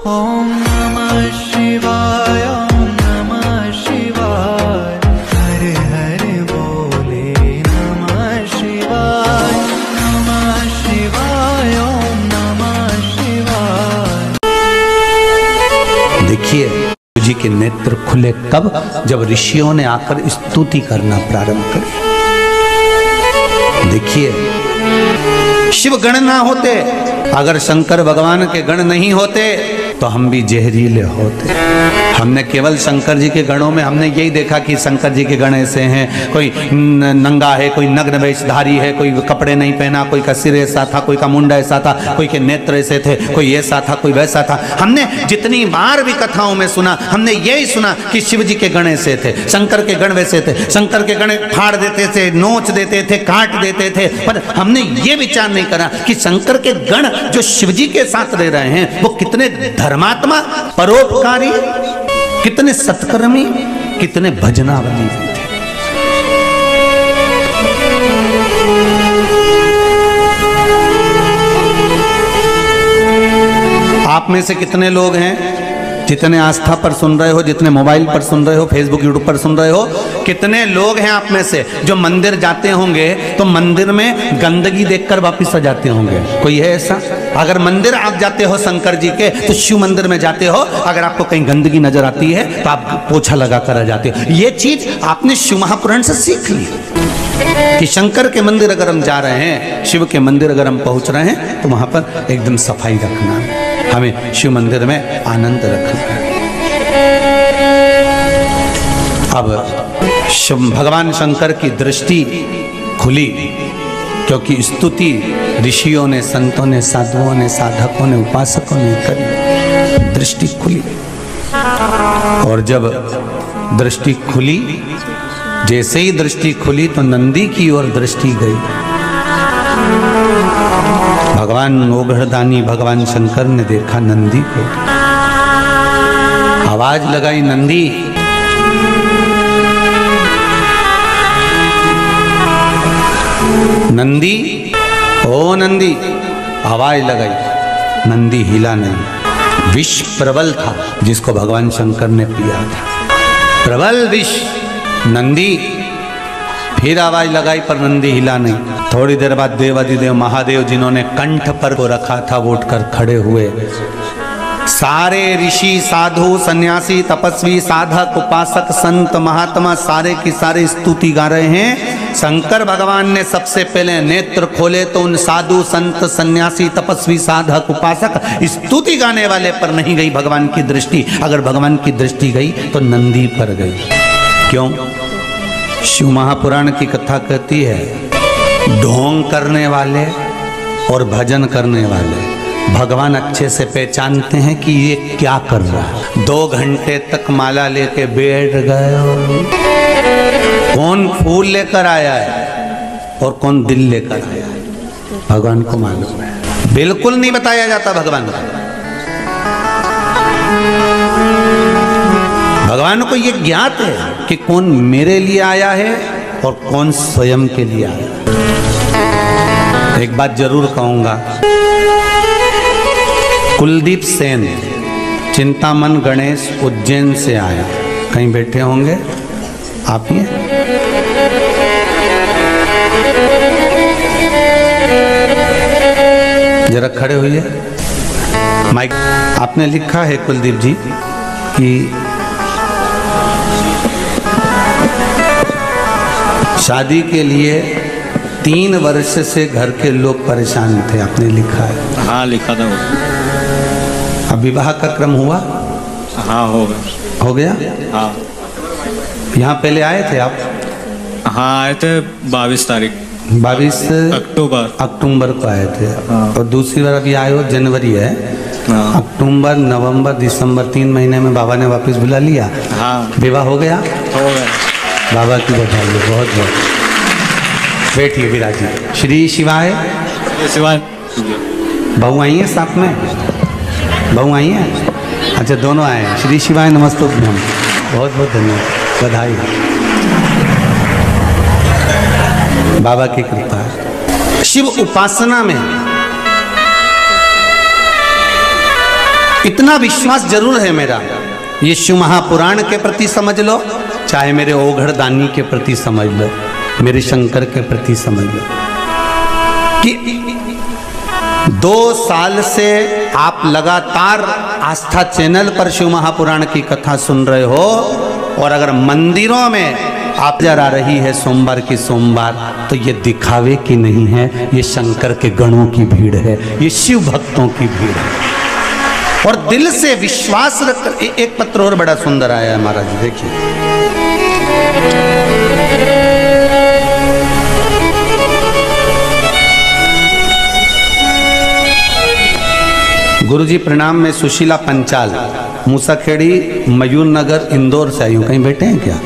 ओम नमः शिवाय, ओम नमः शिवाय, हर हर बोले नमः शिवाय, नमः शिवाय, ओम नमः शिवाय। देखिए जी के नेत्र खुले कब? जब ऋषियों ने आकर स्तुति करना प्रारंभ करी। देखिए शिव गण ना होते, अगर शंकर भगवान के गण नहीं होते तो हम भी जहरीले होते। हमने केवल शंकर जी के गणों में हमने यही देखा कि शंकर जी के गण ऐसे हैं, कोई नंगा है, कोई नग्न वेशधारी है, कोई कपड़े नहीं पहना, कोई का सिर ऐसा था, कोई का मुंडा ऐसा था, कोई के नेत्र ऐसे थे, कोई ऐसा था, कोई वैसा था। हमने जितनी बार भी कथाओं में सुना, हमने यही सुना कि शिव जी के गण ऐसे थे, शंकर के गण वैसे थे, शंकर के गण फाड़ देते थे, नोच देते थे, काट देते थे। पर हमने ये विचार नहीं करा कि शंकर के गण जो शिव जी के साथ रह रहे हैं वो कितने धर्मात्मा, परोपकारी, कितने सत्कर्मी, कितने भजनावली थे। आप में से कितने लोग हैं जितने आस्था पर सुन रहे हो, जितने मोबाइल पर सुन रहे हो, फेसबुक यूट्यूब पर सुन रहे हो, कितने लोग हैं आप में से जो मंदिर जाते होंगे तो मंदिर में गंदगी देखकर वापस आ जाते होंगे? कोई है ऐसा? अगर मंदिर आप जाते हो शंकर जी के तो शिव मंदिर में जाते हो, अगर आपको कहीं गंदगी नजर आती है तो आप पोछा लगा कर आ जाते हो। ये चीज आपने शिव महापुराण से सीख ली कि शंकर के मंदिर अगर हम जा रहे हैं, शिव के मंदिर अगर हम पहुंच रहे हैं तो वहां पर एकदम सफाई रखना है, हमें शिव मंदिर में आनंद रखना है। अब भगवान शंकर की दृष्टि खुली क्योंकि स्तुति ऋषियों ने, संतों ने, साधुओं ने, साधकों ने, उपासकों ने करी, दृष्टि खुली। और जब दृष्टि खुली, जैसे ही दृष्टि खुली तो नंदी की ओर दृष्टि गई। भगवान ओघड़दानी भगवान शंकर ने देखा नंदी को, आवाज लगाई, नंदी। नंदी, ओ नंदी, आवाज लगाई, नंदी हिला नहीं। विष प्रबल था जिसको भगवान शंकर ने पिया था, प्रबल विष। नंदी फिर आवाज लगाई पर नंदी हिला नहीं। थोड़ी देर बाद देवाधिदेव महादेव जिन्होंने कंठ पर को रखा था वो उठकर खड़े हुए। सारे ऋषि, साधु, सन्यासी, तपस्वी, साधक, उपासक, संत, महात्मा सारे की सारे स्तुति गा रहे हैं। शंकर भगवान ने सबसे पहले नेत्र खोले तो उन साधु, संत, सन्यासी, तपस्वी, साधक, उपासक स्तुति गाने वाले पर नहीं गई भगवान की दृष्टि। अगर भगवान की दृष्टि गई तो नंदी पर गई। क्यों? शिव महापुराण की कथा कहती है ढोंग करने वाले और भजन करने वाले भगवान अच्छे से पहचानते हैं कि ये क्या कर रहा है। 2 घंटे तक माला लेके बैठ गए, कौन फूल लेकर आया है और कौन दिल लेकर आया है भगवान को मालूम है। बिल्कुल नहीं बताया जाता भगवान को। भगवान को ये ज्ञात है कि कौन मेरे लिए आया है और कौन स्वयं के लिए आया है। एक बात जरूर कहूंगा, कुलदीप सेन चिंतामन गणेश उज्जैन से आया, कहीं बैठे होंगे आप ही? जरा खड़े होइए, माइक। आपने लिखा है कुलदीप जी कि शादी के लिए 3 वर्ष से घर के लोग परेशान थे, आपने लिखा है। हाँ लिखा था वो। अब विवाह का क्रम हुआ? हाँ हो गया। हो गया? हाँ। यहाँ पहले आए थे आप? हाँ आए थे 22 तारीख, 22 अक्टूबर को आए थे। हाँ। और दूसरी बार अभी आए हो, जनवरी है। हाँ। अक्टूबर, नवंबर, दिसंबर 3 महीने में बाबा ने वापस बुला लिया। हाँ। विवाह हो गया? हो गया। बाबा की बधाई, बहुत बहुत। बैठिए विराजी। श्री शिवाय। शिवाय। बहू आई है साथ में? बहू आई है? अच्छा दोनों आए हैं। श्री शिवाय, नमस्ते। बहुत बहुत धन्यवाद, बधाई। बाबा की कृपा है। शिव उपासना में इतना विश्वास जरूर है मेरा, ये शिव महापुराण के प्रति समझ लो, चाहे मेरे ओघड़ दानी के प्रति समझ लो, मेरे शंकर के प्रति समझ लो, कि 2 साल से आप लगातार आस्था चैनल पर शिव महापुराण की कथा सुन रहे हो, और अगर मंदिरों में आप जरा रही है सोमवार की सोमवार, तो ये दिखावे की नहीं है, ये शंकर के गणों की भीड़ है, ये शिव भक्तों की भीड़ है। और दिल से विश्वास रखकर एक पत्र और बड़ा सुंदर आया है महाराज, देखिए। गुरुजी प्रणाम, मैं सुशीला पंचाल, मूसाखेड़ी, मयूर नगर, इंदौर से आई हूँ। कहीं बैठे हैं क्या?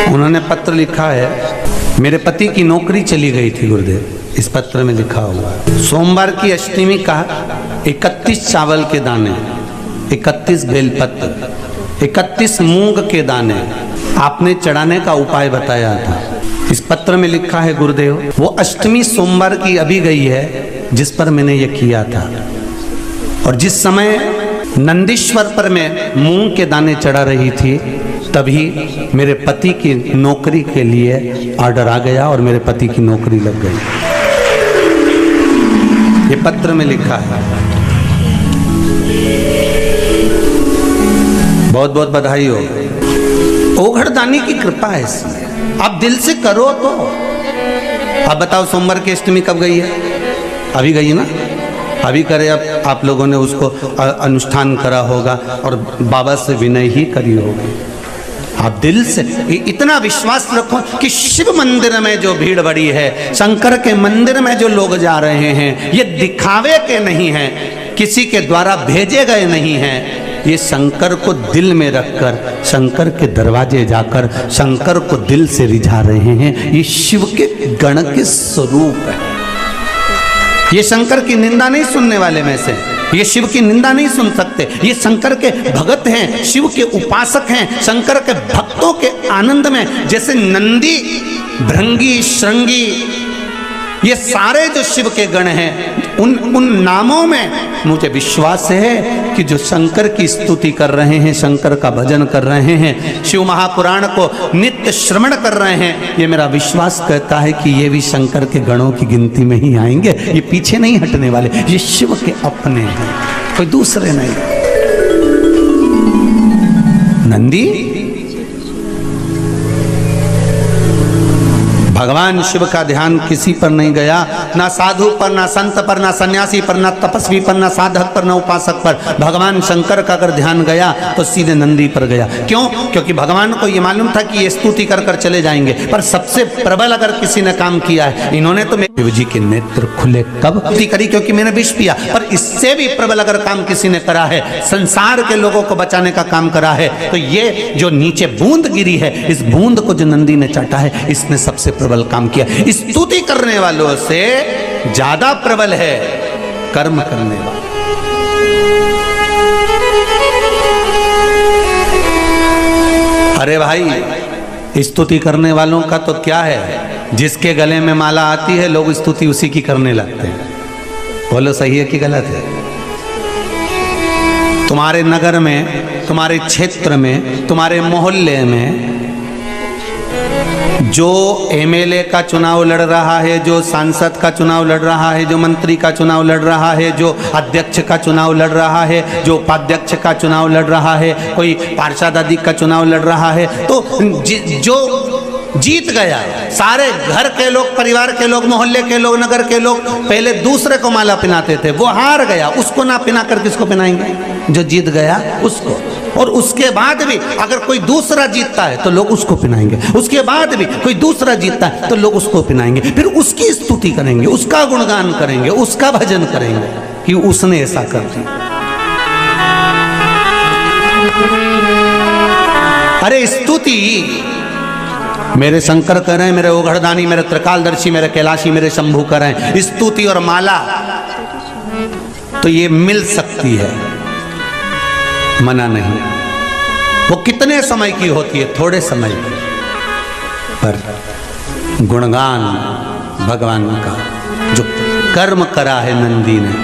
उन्होंने पत्र लिखा है, मेरे पति की नौकरी चली गई थी गुरुदेव। इस पत्र में लिखा हुआ है, सोमवार की अष्टमी का 31 चावल के दाने, 31 बेलपत्र, 31 मूंग के दाने आपने चढ़ाने का उपाय बताया था। इस पत्र में लिखा है गुरुदेव, वो अष्टमी सोमवार की अभी गई है जिस पर मैंने ये किया था, और जिस समय नंदीश्वर पर मैं मूंग के दाने चढ़ा रही थी, तभी मेरे पति की नौकरी के लिए ऑर्डर आ गया और मेरे पति की नौकरी लग गई। ये पत्र में लिखा है। बहुत बहुत बधाई हो, ओघड़दानी की कृपा है इसमें, आप दिल से करो तो। अब बताओ सोमवार की अष्टमी कब गई है? अभी गई ना, अभी करे। अब आप लोगों ने उसको अनुष्ठान करा होगा और बाबा से विनय ही करी होगी। आप दिल से इतना विश्वास रखो कि शिव मंदिर में जो भीड़ बड़ी है, शंकर के मंदिर में जो लोग जा रहे हैं, ये दिखावे के नहीं हैं, किसी के द्वारा भेजे गए नहीं हैं, ये शंकर को दिल में रखकर, शंकर के दरवाजे जाकर शंकर को दिल से रिझा रहे हैं। ये शिव के गण के स्वरूप है। ये शंकर की निंदा नहीं सुनने वाले में से, ये शिव की निंदा नहीं सुन सकते। ये शंकर के भगत हैं, शिव के उपासक हैं, शंकर के भक्तों के आनंद में, जैसे नंदी, भृंगी, श्रृंगी, ये सारे जो शिव के गण हैं, उन नामों में मुझे विश्वास है कि जो शंकर की स्तुति कर रहे हैं, शंकर का भजन कर रहे हैं, शिव महापुराण को नित्य श्रवण कर रहे हैं, ये मेरा विश्वास कहता है कि ये भी शंकर के गणों की गिनती में ही आएंगे। ये पीछे नहीं हटने वाले, ये शिव के अपने हैं, कोई दूसरे नहीं। नंदी भगवान शिव का ध्यान किसी पर नहीं गया, ना साधु पर, ना संत पर, ना सन्यासी पर, ना तपस्वी पर, ना साधक पर, ना उपासक पर। भगवान शंकर का अगर ध्यान गया तो सीधे नंदी पर गया। क्यों? क्योंकि भगवान को ये मालूम था कि ये स्तुति कर कर चले जाएंगे, पर सबसे प्रबल अगर किसी ने काम किया है, इन्होंने तो शिव जी के नेत्र खुले कब स्तुति करी, क्योंकि मैंने विष पिया, पर इससे भी प्रबल अगर काम किसी ने करा है, संसार के लोगों को बचाने का काम करा है, तो ये जो नीचे बूंद गिरी है, इस बूंद को जो नंदी ने चाटा है, इसने सबसे प्रबल काम किया। स्तुति करने वालों से ज्यादा प्रबल है कर्म करने वाला। अरे भाई, स्तुति करने वालों का तो क्या है, जिसके गले में माला आती है लोग स्तुति उसी की करने लगते हैं। बोलो सही है कि गलत है? तुम्हारे नगर में, तुम्हारे क्षेत्र में, तुम्हारे मोहल्ले में जो एमएलए का चुनाव लड़ रहा है, जो सांसद का चुनाव लड़ रहा है, जो मंत्री का चुनाव लड़ रहा है, जो अध्यक्ष का चुनाव लड़ रहा है, जो उपाध्यक्ष का चुनाव लड़ रहा है, कोई पार्षद आदि का चुनाव लड़ रहा है, तो जो जीत गया, सारे घर के लोग, परिवार के लोग, मोहल्ले के लोग, नगर के लोग पहले दूसरे को माला पहनाते थे, वो हार गया, उसको ना पहना कर किसको पहनाएंगे? जो जीत गया उसको। और उसके बाद भी अगर कोई दूसरा जीतता है तो लोग उसको पहनाएंगे, उसके बाद भी कोई दूसरा जीतता है तो लोग उसको पहनाएंगे, फिर उसकी स्तुति करेंगे, उसका गुणगान करेंगे, उसका भजन करेंगे कि उसने ऐसा कर दिया। अरे स्तुति मेरे शंकर कर रहे हैं, मेरे ओघड़दानी, मेरे त्रिकालदर्शी, मेरे कैलाशी, मेरे शंभू कर रहे हैं। स्तुति और माला तो ये मिल सकती है, मना नहीं। वो कितने समय की होती है? थोड़े समय की। पर गुणगान भगवान का जो कर्म करा है नंदी ने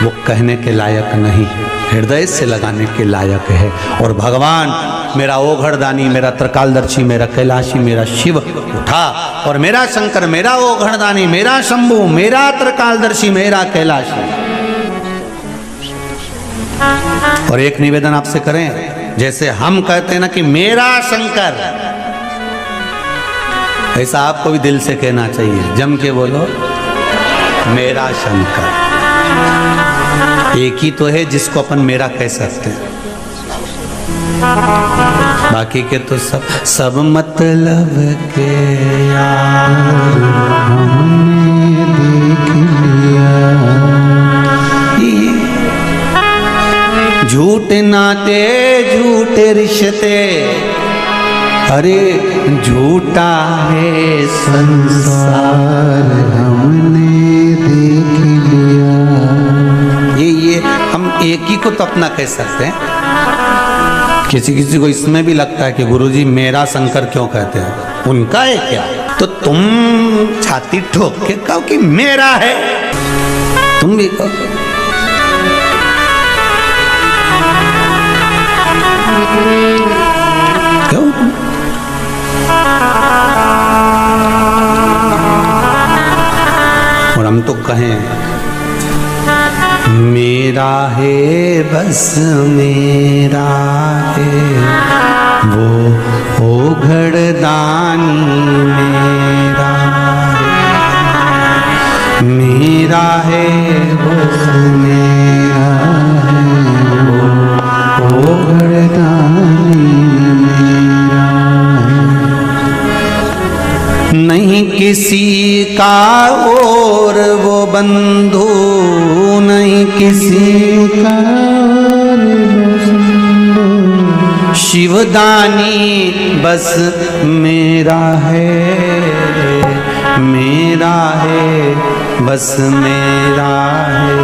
वो कहने के लायक नहीं, हृदय से लगाने के लायक है। और भगवान मेरा ओघड़दानी, मेरा त्रिकालदर्शी, मेरा कैलाशी, मेरा शिव उठा, और मेरा शंकर, मेरा ओघड़दानी, मेरा शंभु, मेरा त्रिकालदर्शी, मेरा कैलाशी। और एक निवेदन आपसे करें, जैसे हम कहते हैं ना कि मेरा शंकर, ऐसा आपको भी दिल से कहना चाहिए, जम के बोलो मेरा शंकर। एक ही तो है जिसको अपन मेरा कह सकते हैं, बाकी के तो सब मतलब के यार हमने देख लिया। झूठ नाते झूठे रिश्ते, अरे झूठा है संसार हमने देख लिया। ये हम एक ही को तो अपना कह सकते हैं। किसी किसी को इसमें भी लगता है कि गुरुजी मेरा शंकर क्यों कहते हैं, उनका है क्या? तो तुम छाती ठोक के कहो कि मेरा है, तुम भी कहो। क्यों? और हम तो कहें मेरा है बस मेरा है वो ओघड़दानी, मेरा है, मेरा है बस मेरा है वो ओघड़दानी, मेरा है। नहीं किसी का और वो बंधु, नहीं किसी का शिवदानी, बस मेरा है, मेरा है, बस मेरा है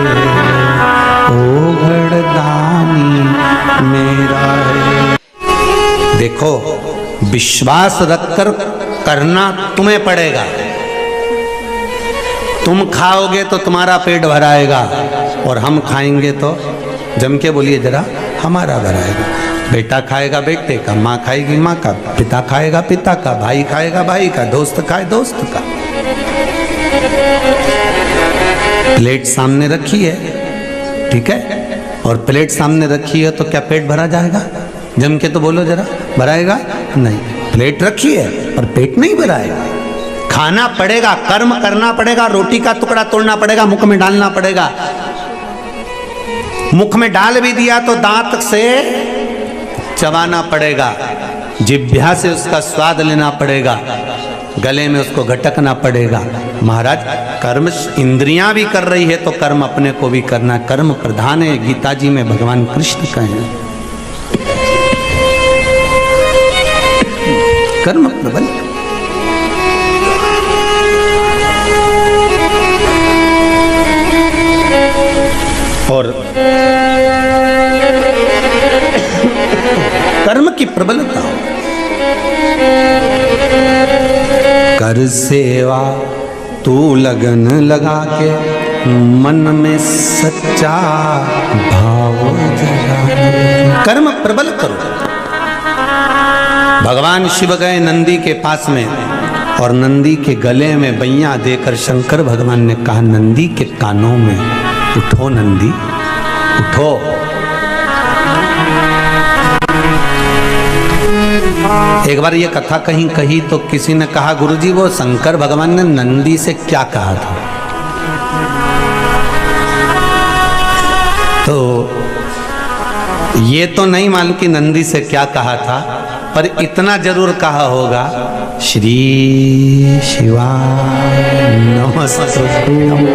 ओघड़दानी, मेरा है। देखो, विश्वास रखकर करना तुम्हें पड़ेगा। तुम खाओगे तो तुम्हारा पेट भराएगा, और हम खाएंगे तो जम के बोलिए जरा हमारा भराएगा। बेटा खाएगा बेटे का, माँ खाएगी माँ का, पिता खाएगा पिता का, भाई खाएगा भाई का, दोस्त खाए दोस्त का। प्लेट सामने रखी है, ठीक है, और प्लेट सामने रखी है तो क्या पेट भरा जाएगा? जम के तो बोलो जरा, भराएगा नहीं। प्लेट रखी है पर पेट नहीं भराएगा। खाना पड़ेगा, कर्म करना पड़ेगा, रोटी का टुकड़ा तोड़ना पड़ेगा, मुख में डालना पड़ेगा। मुख में डाल भी दिया तो दांत से चबाना पड़ेगा, जिह्वा से उसका स्वाद लेना पड़ेगा, गले में उसको घटकना पड़ेगा। महाराज, कर्म इंद्रियां भी कर रही है तो कर्म अपने को भी करना, कर्म प्रधान है। गीता जी में भगवान कृष्ण कहे कर्म प्रबल। और कर्म की प्रबलता, कर सेवा तू लगन लगा के, मन में सच्चा भाव जगा। कर्म प्रबल करो। भगवान शिव गए नंदी के पास में, और नंदी के गले में बैया देकर शंकर भगवान ने कहा नंदी के कानों में, उठो नंदी उठो। एक बार ये कथा कहीं कही तो किसी ने कहा गुरुजी वो शंकर भगवान ने नंदी से क्या कहा था? तो ये तो नहीं मालूम कि नंदी से क्या कहा था, पर इतना जरूर कहा होगा, श्री शिवाय नमस्तुभ्यं,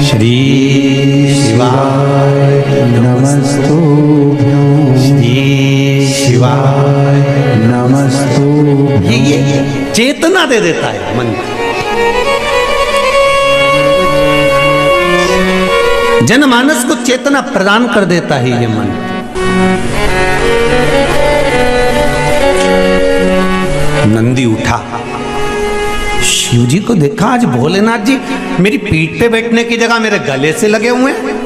श्री शिवाय नमस्तुभ्यं, श्री शिवाय नमस्तुभ्यं। ये चेतना दे देता है मन को। जनमानस को चेतना प्रदान कर देता है ये मन। नंदी उठा, शिव जी को देखा आज भोलेनाथ जी मेरी पीठ पे बैठने की जगह मेरे गले से लगे हुए हैं।